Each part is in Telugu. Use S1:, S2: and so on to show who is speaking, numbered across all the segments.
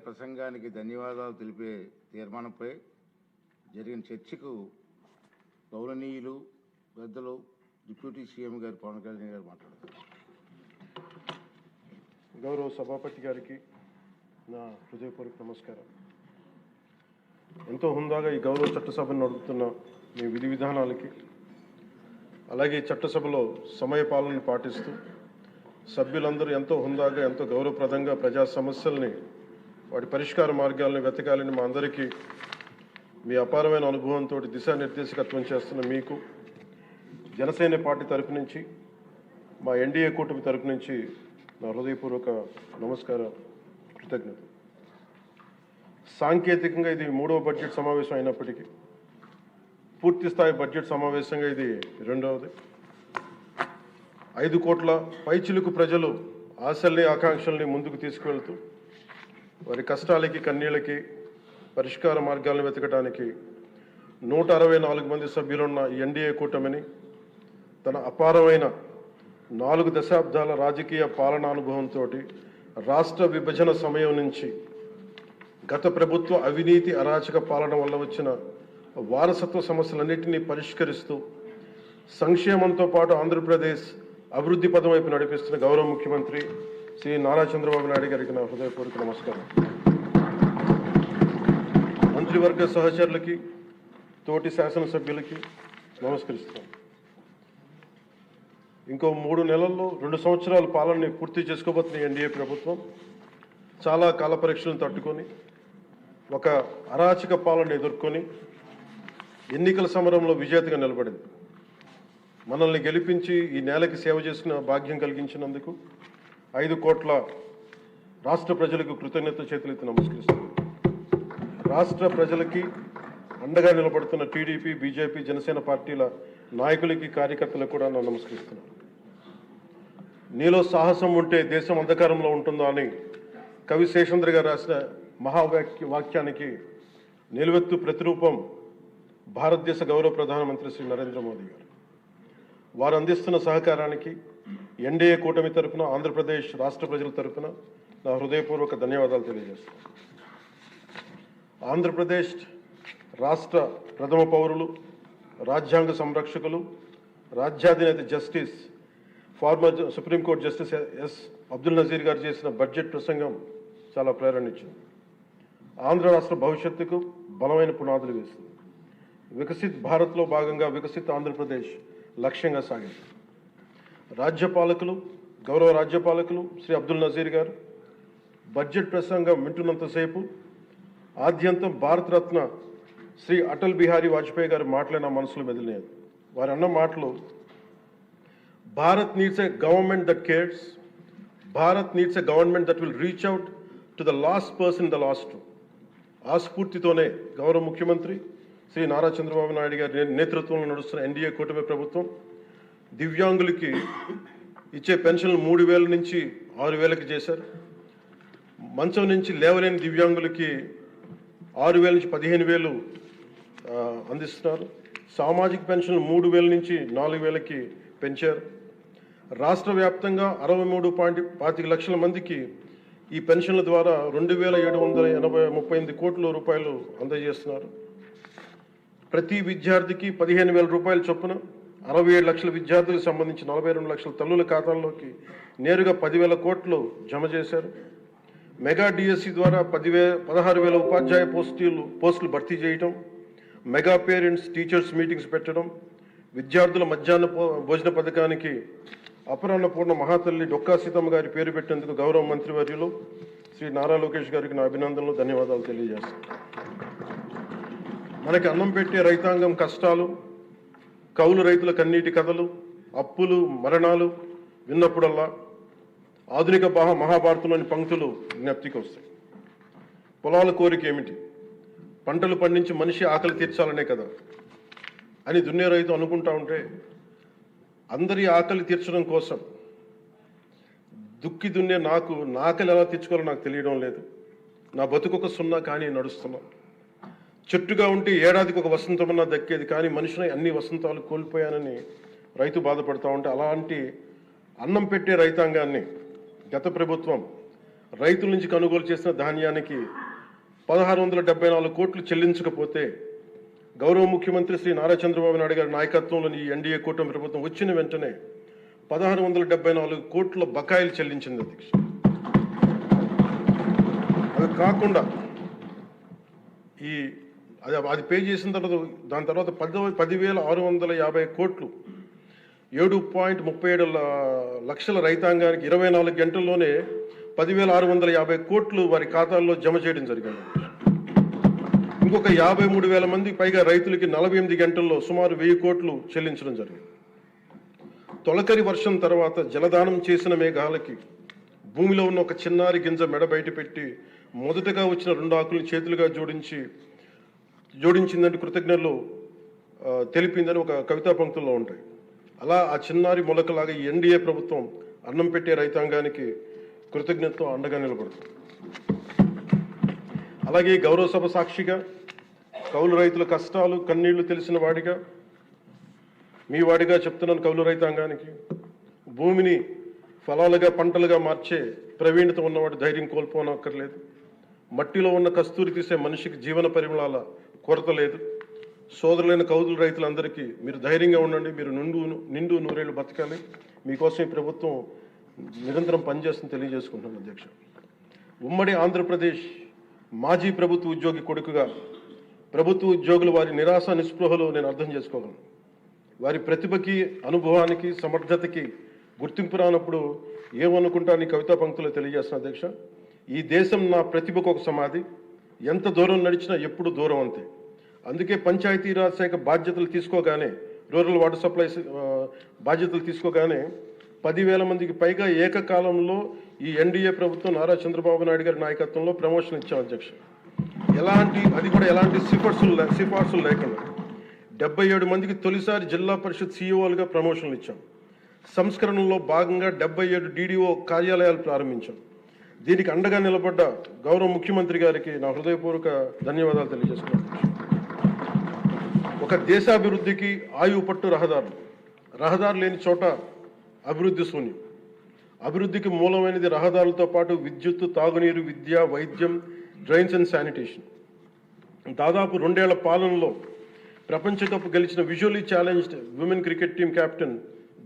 S1: ప్రసంగానికి ధన్యవాదాలు తెలిపే తీర్మానంపై జరిగిన చర్చకు గౌరవనీయులు పెద్దలు డిప్యూటీ సీఎం గారు పవన్ కళ్యాణ్ గారు మాట్లాడుతారు.
S2: గౌరవ సభాపతి గారికి నా హృదయపూర్వక నమస్కారం. ఎంతో హుందాగా ఈ గౌరవ చట్టసభను నడుపుతున్న మీ విధి విధానాలకి, అలాగే చట్టసభలో సమయపాలనను పాటిస్తూ సభ్యులందరూ ఎంతో హుందాగా, ఎంతో గౌరవప్రదంగా ప్రజా సమస్యల్ని, వాటి పరిష్కార మార్గాలను వెతకాలని మా అందరికీ మీ అపారమైన అనుభవంతో దిశానిర్దేశకత్వం చేస్తున్న మీకు జనసేన పార్టీ తరపు నుంచి, మా ఎన్డీఏ కూటమి తరపు నుంచి నా హృదయపూర్వక నమస్కారం, కృతజ్ఞత. సాంకేతికంగా ఇది 3వ బడ్జెట్ సమావేశం అయినప్పటికీ పూర్తి స్థాయి బడ్జెట్ సమావేశంగా ఇది 2వది. 5 కోట్ల పైచిలుకు ప్రజలు ఆశల్ని, ఆకాంక్షల్ని ముందుకు తీసుకువెళ్తూ వారి కష్టాలకి, కన్నీళ్ళకి పరిష్కార మార్గాలను వెతకడానికి 164 మంది సభ్యులున్న ఈ ఎన్డీఏ కూటమిని తన అపారమైన 4 దశాబ్దాల రాజకీయ పాలనానుభవంతో రాష్ట్ర విభజన సమయం నుంచి గత ప్రభుత్వ అవినీతి, అరాచక పాలన వల్ల వచ్చిన వారసత్వ సమస్యలన్నింటినీ పరిష్కరిస్తూ సంక్షేమంతో పాటు ఆంధ్రప్రదేశ్ అభివృద్ధి పదం వైపు నడిపిస్తున్న గౌరవ ముఖ్యమంత్రి శ్రీ నారా చంద్రబాబు నాయుడు గారికి నా హృదయపూర్వక నమస్కారం. మంత్రివర్గ సహచరులకి, తోటి శాసనసభ్యులకి నమస్కరిస్తాను. ఇంకో 3 నెలల్లో 2 సంవత్సరాల పాలనని పూర్తి చేసుకోబోతున్న ఎన్డీఏ ప్రభుత్వం చాలా కాల పరీక్షలను తట్టుకొని ఒక అరాచక పాలన ఎదుర్కొని ఎన్నికల సమరంలో విజేతగా నిలబడింది. మనల్ని గెలిపించి ఈ నేలకి సేవ చేసిన భాగ్యం కలిగించినందుకు 5 కోట్ల రాష్ట్ర ప్రజలకు కృతజ్ఞత చేతులెత్తి నమస్కరిస్తున్నాను. రాష్ట్ర ప్రజలకి అండగా నిలబడుతున్న టీడీపీ, బీజేపీ, జనసేన పార్టీల నాయకులకి, కార్యకర్తలకు కూడా నేను నమస్కరిస్తున్నాను. నీలో సాహసం ఉంటే దేశం అంధకారంలో ఉంటుందా అని కవి శేషేంద్ర గారు రాసిన వాక్యానికి నిలువెత్తు ప్రతిరూపం భారతదేశ గౌరవ ప్రధానమంత్రి శ్రీ నరేంద్ర మోదీ గారు. వారు అందిస్తున్న సహకారానికి ఎన్డీఏ కూటమి తరఫున, ఆంధ్రప్రదేశ్ రాష్ట్ర ప్రజల తరఫున నా హృదయపూర్వక ధన్యవాదాలు తెలియజేస్తాను. ఆంధ్రప్రదేశ్ రాష్ట్ర ప్రథమ పౌరులు, రాజ్యాంగ సంరక్షకులు, రాజ్యాధినేత justice, former supreme court justice S Abdul Nazeer గారు చేసిన బడ్జెట్ ప్రసంగం చాలా ప్రేరణ ఇచ్చింది. ఆంధ్ర రాష్ట్ర భవిష్యత్తుకు బలమైన పునాదులు వేస్తుంది. వికసిత్ భారత్లో భాగంగా వికసిత్ ఆంధ్రప్రదేశ్ లక్ష్యంగా సాగింది. రాజ్యపాలకులు, గౌరవ రాజ్యపాలకులు శ్రీ అబ్దుల్ నజీర్ గారు బడ్జెట్ ప్రసంగం వింటున్నంతసేపు ఆద్యంతం భారతరత్న శ్రీ అటల్ బిహారీ వాజ్పేయి గారు మాటలే నా మనసులో మెదిలినాయి. వారు అన్న మాటలు, Bharat needs a government that cares, Bharat needs a government that will reach out to the last person the last. ఆ స్ఫూర్తితోనే గౌరవ ముఖ్యమంత్రి శ్రీ నారా చంద్రబాబు నాయుడు గారి నేతృత్వంలో నడుస్తున్న ఎన్డీఏ కూటమి ప్రభుత్వం దివ్యాంగులకి ఇచ్చే పెన్షన్లు 3,000 నుంచి 6,000కి చేశారు. మంచం నుంచి లేవలేని దివ్యాంగులకి 6,000 నుంచి 15,000 అందిస్తున్నారు. సామాజిక పెన్షన్లు 3,000 నుంచి 4,000కి పెంచారు. రాష్ట్ర వ్యాప్తంగా 63.25 లక్షల మందికి ఈ పెన్షన్ల ద్వారా 2,738 కోట్ల రూపాయలు అందజేస్తున్నారు. ప్రతి విద్యార్థికి 15,000 రూపాయల చొప్పున 67 లక్షల విద్యార్థులకు సంబంధించి 42 లక్షల తల్లుల ఖాతాల్లోకి నేరుగా 10,000 కోట్లు జమ చేశారు. మెగా డిఎస్సి ద్వారా 16,000 ఉపాధ్యాయ పోస్టులు భర్తీ చేయటం, మెగా పేరెంట్స్ టీచర్స్ మీటింగ్స్ పెట్టడం, విద్యార్థుల మధ్యాహ్న భోజన పథకానికి అపరాన్నపూర్ణ మహాతల్లి డొక్కా సీతమ్మ గారి పేరు పెట్టేందుకు గౌరవ మంత్రివర్యులు శ్రీ నారా లోకేష్ గారికి నా అభినందనలు, ధన్యవాదాలు తెలియజేస్తాను. మనకి అన్నం పెట్టే రైతాంగం కష్టాలు, కౌలు రైతుల కన్నీటి కథలు, అప్పులు, మరణాలు విన్నప్పుడల్లా ఆధునిక మహాభారతంలోని పంక్తులు జ్ఞప్తికి వస్తాయి. పొలాల కోరిక ఏమిటి? పంటలు పండించి మనిషి ఆకలి తీర్చాలనే కదా అని దున్నే రైతు అనుకుంటా ఉంటే, అందరి ఆకలి తీర్చడం కోసం దుక్కి దున్నే నా ఆకలి ఎలా తీర్చుకోవాలో నాకు తెలియడం లేదు. నా బతుకొక సున్నా కానీ నడుస్తున్నా. చెట్టుగా ఉంటే ఏడాదికి ఒక వసంతమన్నా దక్కేది, కానీ మనిషిని అన్ని వసంతాలు కోల్పోయానని రైతు బాధపడతా ఉంటే, అలాంటి అన్నం పెట్టే రైతాంగాన్ని గత ప్రభుత్వం రైతుల నుంచి కొనుగోలు చేసిన ధాన్యానికి 1674 కోట్లు చెల్లించకపోతే గౌరవ ముఖ్యమంత్రి శ్రీ నారా చంద్రబాబు నాయుడు గారి నాయకత్వంలోని ఈ ఎన్డీఏ కూటమి ప్రభుత్వం వచ్చిన వెంటనే 1674 కోట్ల బకాయిలు చెల్లించింది అధ్యక్ష. అది కాకుండా అది పే చేసిన తర్వాత దాని తర్వాత 10,650 కోట్లు 7.37 లక్షల రైతాంగానికి 24 గంటల్లోనే 10,650 కోట్లు వారి ఖాతాల్లో జమ చేయడం జరిగింది. ఇంకొక 53,000 మంది పైగా రైతులకి 48 గంటల్లో సుమారు 1000 కోట్లు చెల్లించడం జరిగింది. తొలకరి వర్షం తర్వాత జలదానం చేసిన మేఘాలకి భూమిలో ఉన్న ఒక చిన్నారి గింజ మెడ బయట పెట్టి మొదటగా వచ్చిన 2 ఆకులను చేతులుగా జోడించిందంటే కృతజ్ఞతలు తెలిపిందని ఒక కవితా పంక్తుల్లో ఉంటాయి. అలా ఆ చిన్నారి మొలకలాగా ఈ ఎన్డీఏ ప్రభుత్వం అన్నం పెట్టే రైతాంగానికి కృతజ్ఞతతో అండగా నిలబడుతుంది. అలాగే గౌరవ సభ సాక్షిగా కౌలు రైతుల కష్టాలు కన్నీళ్లు తెలిసిన వాడిగా మీ వాడిగా చెప్తున్నాను. కౌలు రైతాంగానికి భూమిని ఫలాలుగా పంటలుగా మార్చే ప్రవీణత ఉన్నవాడు ధైర్యం కోల్పోనక్కర్లేదు. మట్టిలో ఉన్న కస్తూరి తీసే మనిషికి జీవన పరిమళాల కొరత లేదు. సోదరులైన కౌలు రైతులందరికీ మీరు ధైర్యంగా ఉండండి. మీరు నిండు నూరేళ్లు బతకాలి. మీకోసం ఈ ప్రభుత్వం నిరంతరం పనిచేస్తుందని తెలియజేసుకుంటున్నాను అధ్యక్ష. ఉమ్మడి ఆంధ్రప్రదేశ్ మాజీ ప్రభుత్వ ఉద్యోగి కొడుకుగా ప్రభుత్వ ఉద్యోగులు వారి నిరాశ నిస్పృహలు నేను అర్థం చేసుకోగలను. వారి ప్రతిభకి అనుభవానికి సమర్థతకి గుర్తింపు రానప్పుడు ఏమనుకుంటాను ఈ కవితా పంక్తులు తెలియజేస్తున్నా అధ్యక్ష. ఈ దేశం నా ప్రతిభకు ఒక సమాధి, ఎంత దూరం నడిచినా ఎప్పుడు దూరం అంతే. అందుకే పంచాయతీరాజ్ శాఖ బాధ్యతలు తీసుకోగానే, రూరల్ వాటర్ సప్లైస్ బాధ్యతలు తీసుకోగానే 10,000 మందికి పైగా ఏకకాలంలో ఈ ఎన్డీఏ ప్రభుత్వం నారా చంద్రబాబు నాయుడు గారి నాయకత్వంలో ప్రమోషన్ ఇచ్చాం అధ్యక్ష. అది కూడా ఎలాంటి సిఫార్సులు లేకుండా 77 మందికి తొలిసారి జిల్లా పరిషత్ సీఈఓలుగా ప్రమోషన్లు ఇచ్చాం. సంస్కరణలో భాగంగా 77 డీడీఓ కార్యాలయాలు ప్రారంభించాం. దీనికి అండగా నిలబడ్డ గౌరవ ముఖ్యమంత్రి గారికి నా హృదయపూర్వక ధన్యవాదాలు తెలియజేస్తున్నాను. ఒక దేశాభివృద్ధికి ఆయువు పట్టు రహదారులు లేని చోట అభివృద్ధి శూన్యం. అభివృద్ధికి మూలమైనది రహదారులతో పాటు విద్యుత్తు, తాగునీరు, విద్య, వైద్యం, డ్రైన్స్ అండ్ శానిటేషన్. దాదాపు 2 ఏళ్ల పాలనలో ప్రపంచ కప్ గెలిచిన visually challenged women cricket team captain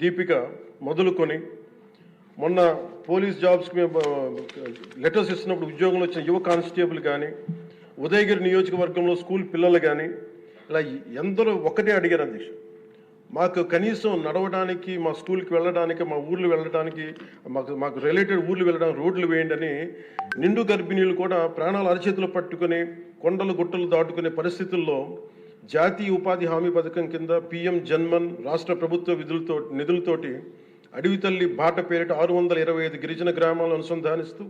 S2: Deepika మొదలుకొని మొన్న పోలీస్ జాబ్స్కి లెటర్స్ ఇస్తున్నప్పుడు ఉద్యోగంలో వచ్చిన యువ కానిస్టేబుల్ కానీ, ఉదయగిరి నియోజకవర్గంలో స్కూల్ పిల్లలు కానీ, ఇలా ఎందరో ఒకటే అడిగారు అధ్యక్ష. మాకు కనీసం నడవడానికి, మా స్కూల్కి వెళ్ళడానికి, మా ఊర్లు వెళ్ళడానికి, మాకు రిలేటెడ్ ఊర్లు వెళ్ళడానికి రోడ్లు వేయండి అని నిండు గర్భిణీలు కూడా ప్రాణాలు అరచేతులు పట్టుకుని కొండలు గుట్టలు దాటుకునే పరిస్థితుల్లో జాతీయ ఉపాధి హామీ పథకం కింద PM జన్మన్ రాష్ట్ర ప్రభుత్వ నిధులతోటి అడవి తల్లి బాట పేరిట 625 గిరిజన గ్రామాలను అనుసంధానిస్తూ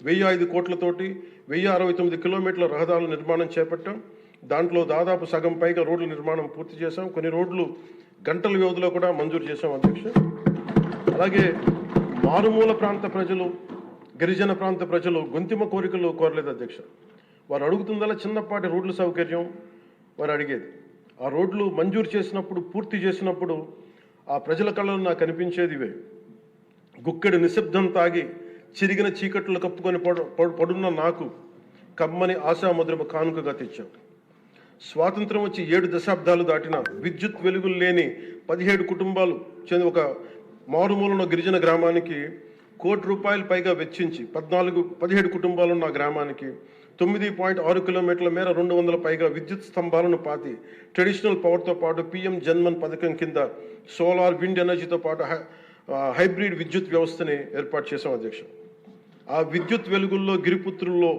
S2: 1,005 కోట్లతోటి 1,069 కిలోమీటర్ల రహదారుల నిర్మాణం చేపట్టాం. దాంట్లో దాదాపు సగం పైగా రోడ్ల నిర్మాణం పూర్తి చేశాం. కొన్ని రోడ్లు గంటల వ్యవధిలో కూడా మంజూరు చేశాం అధ్యక్ష. అలాగే మారుమూల ప్రాంత ప్రజలు, గిరిజన ప్రాంత ప్రజలు గొంతిమ కోరికలు కోరలేదు అధ్యక్ష. వారు అడుగుతుందలా చిన్నపాటి రోడ్ల సౌకర్యం వారు అడిగేది. ఆ రోడ్లు మంజూరు చేసినప్పుడు, పూర్తి చేసినప్పుడు ఆ ప్రజల కళ్ళలో నాకు కనిపించేది ఇవే. గుక్కెడు నిశ్శబ్దం తాగి చిరిగిన చీకట్లు కప్పుకొని పడున్న నాకు కమ్మని ఆశాముద్రమ కానుకగా తెచ్చాం. స్వాతంత్రం వచ్చి 7 దశాబ్దాలు దాటిన విద్యుత్ వెలుగులు లేని 17 కుటుంబాలు చెంది ఒక మారుమూలన గిరిజన గ్రామానికి ₹1 కోటి పైగా వెచ్చించి 17 కుటుంబాలు ఉన్న గ్రామానికి 9.6 కిలోమీటర్ల మేర 200 పైగా విద్యుత్ స్తంభాలను పాతి ట్రెడిషనల్ పవర్తో పాటు PM జన్మన్ పథకం కింద సోలార్, విండ్ ఎనర్జీతో పాటు హైబ్రిడ్ విద్యుత్ వ్యవస్థని ఏర్పాటు చేశాం అధ్యక్ష. ఆ విద్యుత్ వెలుగుల్లో, గిరిపుత్రుల్లో,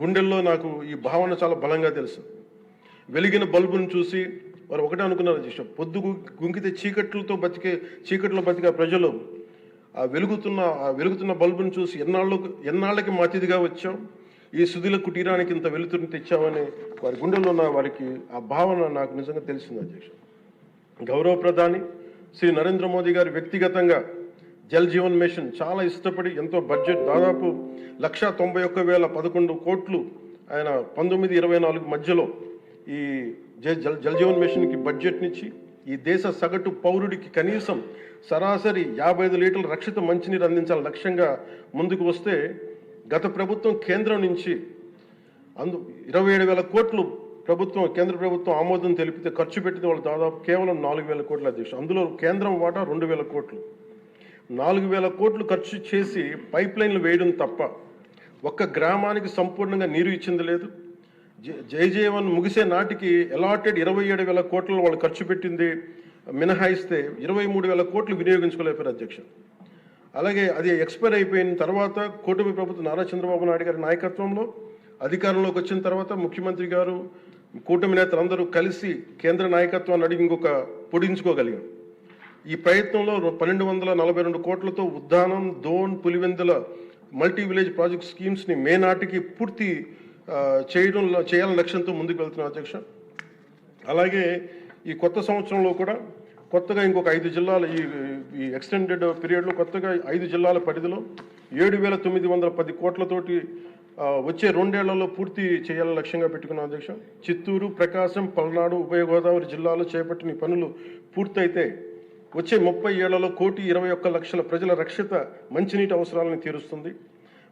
S2: గుండెల్లో నాకు ఈ భావన చాలా బలంగా తెలుసు. వెలిగిన బల్బును చూసి వారు ఒకటే అనుకున్నారు అధ్యక్ష, పొద్దు గుంకితే చీకట్లో బతికే ప్రజలు ఆ వెలుగుతున్న బల్బును చూసి ఎన్నాళ్ళకి మా అతిథిగా వచ్చాం, ఈ సుధీల కుటీరానికి ఇంత వెలుతురుని తెచ్చామని వారి గుండెల్లో ఉన్న వారికి ఆ భావన నాకు నిజంగా తెలిసింది అధ్యక్ష. గౌరవ ప్రధాని శ్రీ నరేంద్ర మోదీ గారు వ్యక్తిగతంగా జల్ జీవన్ మిషన్ చాలా ఇష్టపడి ఎంతో బడ్జెట్ దాదాపు 191,011 కోట్లు ఆయన 1924 మధ్యలో ఈ జల్ జీవన్ మిషన్కి బడ్జెట్నిచ్చి ఈ దేశ సగటు పౌరుడికి కనీసం సరాసరి 55 లీటర్ల రక్షిత మంచినీరు అందించాలని లక్ష్యంగా ముందుకు వస్తే గత ప్రభుత్వం కేంద్రం నుంచి 27,000 కోట్లు కేంద్ర ప్రభుత్వం ఆమోదం తెలిపితే ఖర్చు పెట్టింది వాళ్ళు దాదాపు కేవలం 4,000 కోట్ల అధ్యక్ష. అందులో కేంద్రం వాటా 2,000 కోట్లు. 4,000 కోట్లు ఖర్చు చేసి పైప్ లైన్లు వేయడం తప్ప ఒక్క గ్రామానికి సంపూర్ణంగా నీరు ఇచ్చింది లేదు. జైజీవన్ ముగిసే నాటికి అలాటెడ్ 27,000 కోట్లను వాళ్ళు ఖర్చు పెట్టింది మినహాయిస్తే 23,000 కోట్లు వినియోగించుకోలేపారు అధ్యక్ష. అలాగే అది ఎక్స్పైర్ అయిపోయిన తర్వాత కూటమి ప్రభుత్వం నారా చంద్రబాబు నాయుడు గారి నాయకత్వంలో అధికారంలోకి వచ్చిన తర్వాత ముఖ్యమంత్రి గారు కూటమి నేతలందరూ కలిసి కేంద్ర నాయకత్వాన్ని అడిగి ఇంకొక పొడించుకోగలిగాం. ఈ ప్రయత్నంలో 1,242 కోట్లతో Uddanam, Dhone, Pulivendula multi village project స్కీమ్స్ని మే నాటికి పూర్తి చేయాలని లక్ష్యంతో ముందుకు వెళ్తున్నాం అధ్యక్ష. అలాగే ఈ కొత్త సంవత్సరంలో కూడా కొత్తగా ఇంకొక 5 జిల్లాలు ఈ ఎక్స్టెండెడ్ పీరియడ్లో కొత్తగా 5 జిల్లాల పరిధిలో 7,910 కోట్లతోటి వచ్చే 2 ఏళ్లలో పూర్తి చేయాలని లక్ష్యంగా పెట్టుకున్నాం అధ్యక్ష. చిత్తూరు, ప్రకాశం, పల్నాడు, ఉభయ గోదావరి జిల్లాలో చేపట్టిన పనులు పూర్తయితే వచ్చే 30 ఏళ్లలో 1,21,00,000 ప్రజల రక్షిత మంచినీటి అవసరాలను తీరుస్తుంది.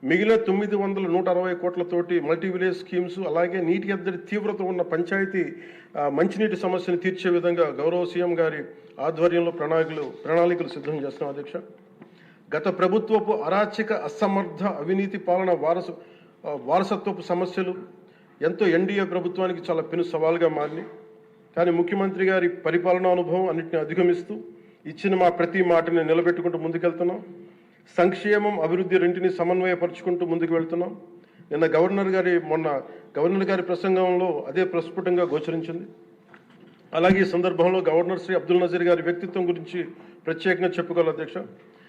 S2: మిగిలిన 960 కోట్లతోటి మల్టీ విలేజ్ స్కీమ్స్, అలాగే నీటి ఎద్దడి తీవ్రత ఉన్న పంచాయతీ మంచినీటి సమస్యను తీర్చే విధంగా గౌరవ సీఎం గారి ఆధ్వర్యంలో ప్రణాళికలు సిద్ధం చేస్తున్నాం అధ్యక్ష. గత ప్రభుత్వపు అరాచక, అసమర్థ, అవినీతి పాలన వారసత్వపు సమస్యలు ఎంతో ఎన్డీఏ ప్రభుత్వానికి చాలా పెను సవాల్గా మారినాయి. కానీ ముఖ్యమంత్రి గారి పరిపాలనా అనుభవం అన్నింటినీ అధిగమిస్తూ ఇచ్చిన ప్రతి మాటని నిలబెట్టుకుంటూ ముందుకెళ్తున్నాం. సంక్షేమం, అభివృద్ధి రెంటిని సమన్వయపరుచుకుంటూ ముందుకు వెళ్తున్నాం. మొన్న గవర్నర్ గారి ప్రసంగంలో అదే ప్రస్ఫుటంగా గోచరించింది. అలాగే ఈ సందర్భంలో గవర్నర్ శ్రీ అబ్దుల్ నజీర్ గారి వ్యక్తిత్వం గురించి ప్రత్యేకంగా చెప్పుకోవాలి అధ్యక్ష.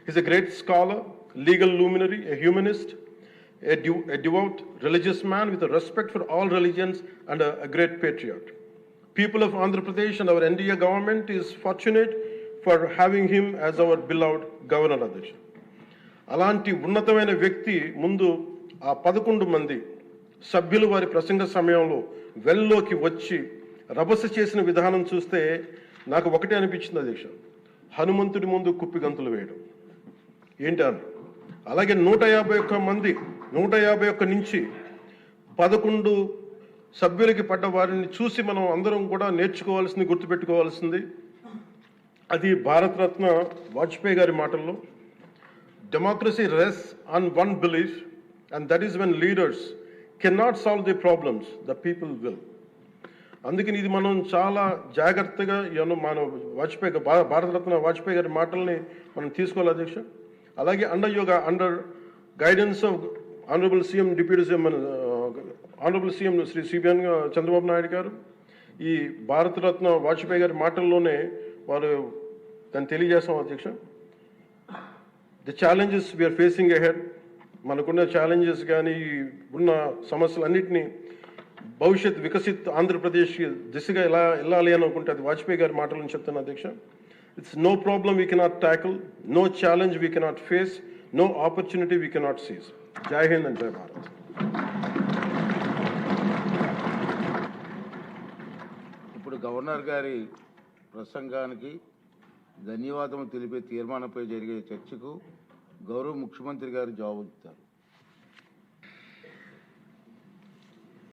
S2: Is a great scholar, legal luminary, a humanist, a devout religious man with a respect for all religions and a great patriot. People of Andhra Pradesh and our NDA government is fortunate for having him as our beloved governor అధ్యక్ష. అలాంటి ఉన్నతమైన వ్యక్తి ముందు ఆ 11 మంది సభ్యులు వారి ప్రసంగ సమయంలో వెల్లోకి వచ్చి రభస చేసిన విధానం చూస్తే నాకు ఒకటే అనిపించింది అధ్యక్ష, హనుమంతుడి ముందు కుప్పి గంతులు వేయడం ఏంటి అని. అలాగే 151 నుంచి 11 సభ్యులకి పడ్డ వారిని చూసి మనం అందరం కూడా నేర్చుకోవాల్సింది, గుర్తుపెట్టుకోవాల్సింది అది భారతరత్న వాజ్పేయి గారి మాటల్లో, democracy రెsts on one belief, and that is when leaders cannot solve the problems, the people will. అందుకని ఇది మనం చాలా జాగ్రత్తగా మన భారతరత్న వాజ్పేయి గారి మాటల్ని మనం తీసుకోవాలి అధ్యక్ష. అలాగే under guidance of honourable CM deputy CM honourable CM Shri CBN Chandrababu Naidu garu ఈ భారతరత్న వాజ్పేయి గారి మాటల్లోనే వారు దాన్ని తెలియజేస్తాం అధ్యక్ష. The challenges we are facing ahead, మనకున్న ఛాలెంజెస్ కానీ ఉన్న సమస్యలన్నింటినీ భవిష్యత్ వికసిత్ ఆంధ్రప్రదేశ్ దిశగా ఎలా వెళ్ళాలి అని అనుకుంటే అది వాజ్పేయి గారి మాటలను చెప్తాను అధ్యక్ష. It's no problem we cannot tackle, no challenge we cannot face, no opportunity we cannot seize. Jai Hind and జై భారత్.
S1: ఇప్పుడు గవర్నర్ గారి ప్రసంగానికి ధన్యవాదం తెలిపే తీర్మానంపై జరిగే చర్చకు గౌరవ ముఖ్యమంత్రి గారు జవాబుతారు.